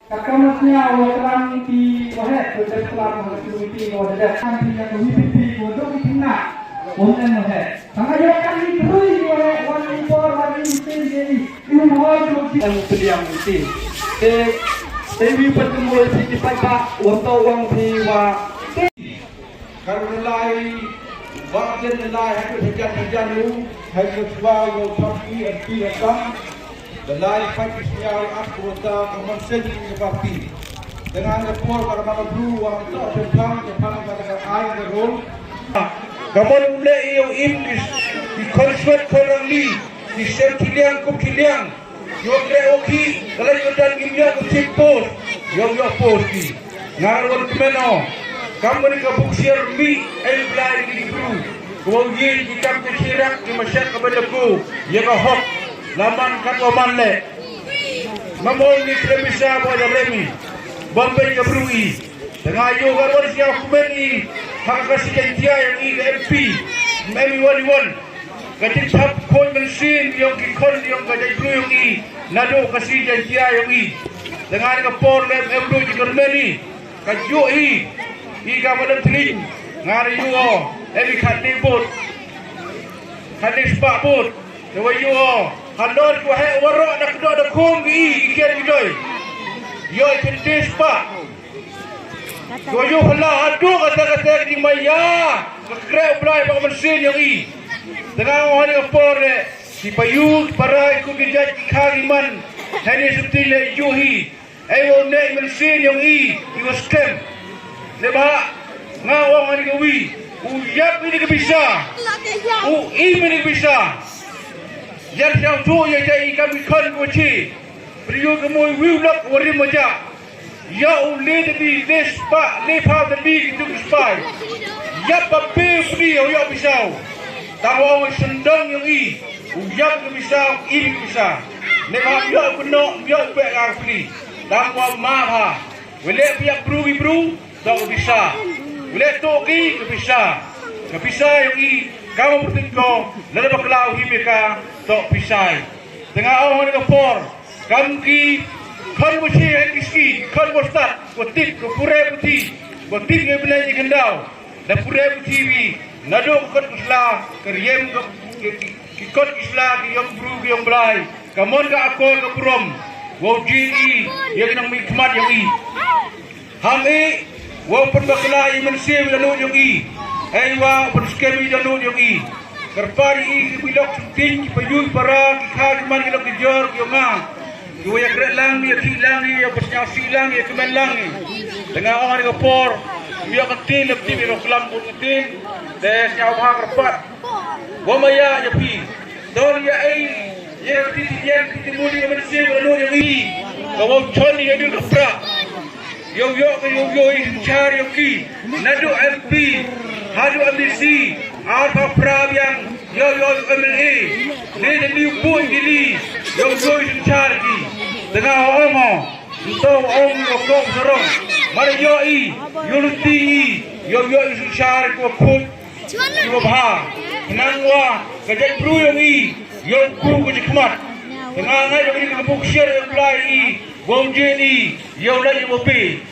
Kakamutnya orang di wahet berdekat kelam komiti wadah kami yang komiti bodoh di tengah orang wahet. Sangat jauh kami terus di wahet wan impor wan impor jadi ini mohon komiti yang terdiam komiti. Tapi pertemu si pak untuk orang jiwa. Karena lain bagian lain itu kerja lu harus bawa parti anti datang. Dalai pagi siang aku tak kemensen ke parti dengan report pada mana blue wang tak tentang kepada pada air derol. Kamu mulai yang English di konsulat korangli di serkiliang kumkiliang yang leoki kalau kita gimana kucipos yang posti ngaruh kemana kamu ni kebuksian mi elai di blue kemudian kita kecirak di masyarakat kebedaku yang hok laman katoman le mamon ni bisa boleh remi bombay ke brui dengan yo garwan siap kumeni hak kasih dia yang MP memi won kadin tap kon mesin yang kikon yang kadai brui yang nado kasih dia yang dengan ke por le ebro di germani kajo ka badan tling ngari yo ebi khati bot khati spa bot yo Handor ku hai warok nak do ada kum gi ikan gidoi. Yo itis pa. Yo hala adu kata di maya. Kekrep blai pak mesin yang Tengah hari por si payu para ku gijat khariman. Hani subtile yuhi. Ayo ne mesin yang was scam. Leba ngawang ani wi. Uyap ini ke bisa. Ini bisa. Yang yang tu yang jadi kami kan kuci, beliau kemui wiulak warim aja. Ya ulil di despa lepas dari itu despa. Ya pape beliau ya pisau. Tahu sendang yang uyap bisa bisa. Lepas ya kena ya berar beli. Tahu maha. Boleh pihak bru tak bisa. Boleh toki bisa. Bisa yang kamu bertingkau lalu berkelau hibika tok pisai tengah orang ni kapor kamki kan mesti yang iski kan bostat kotik ke pure putih kotik yang benar yang gendau dan pure putih ni nado kot isla keriem ke kot isla ke yang bru ke yang belai kamon ke akor ke purom wajini yang nang mikmat yang hami wa penbakelai mensiam lalu yang Ewa berskemi dan yogi. Kerpari bilok ting payun para kikhad man ilok dijor yonga. Yo ya lang ni kilang ni ya besnya silang ya kemelang ni. Dengan orang ni por dia ketin lebih biro kelam pun ketin des nyau hang kerpat. Wa maya ya pi. Dor ya ya titian kitimuli ya mensi lalu yogi. Kau chon ya di kerpa. Yo cari yogi. Nadu MP Hadu ambisi, apa prabiang, yo MLA, ni ni pun gili, yo cari, tengah orang, untuk orang lokok serong, mari yo luti, yo cari kuat, yo bah, nangwa, kerja bru yang yo ku kemat, tengah ngai yo ini kebuksian yang belai, bomjen yo lagi mopi.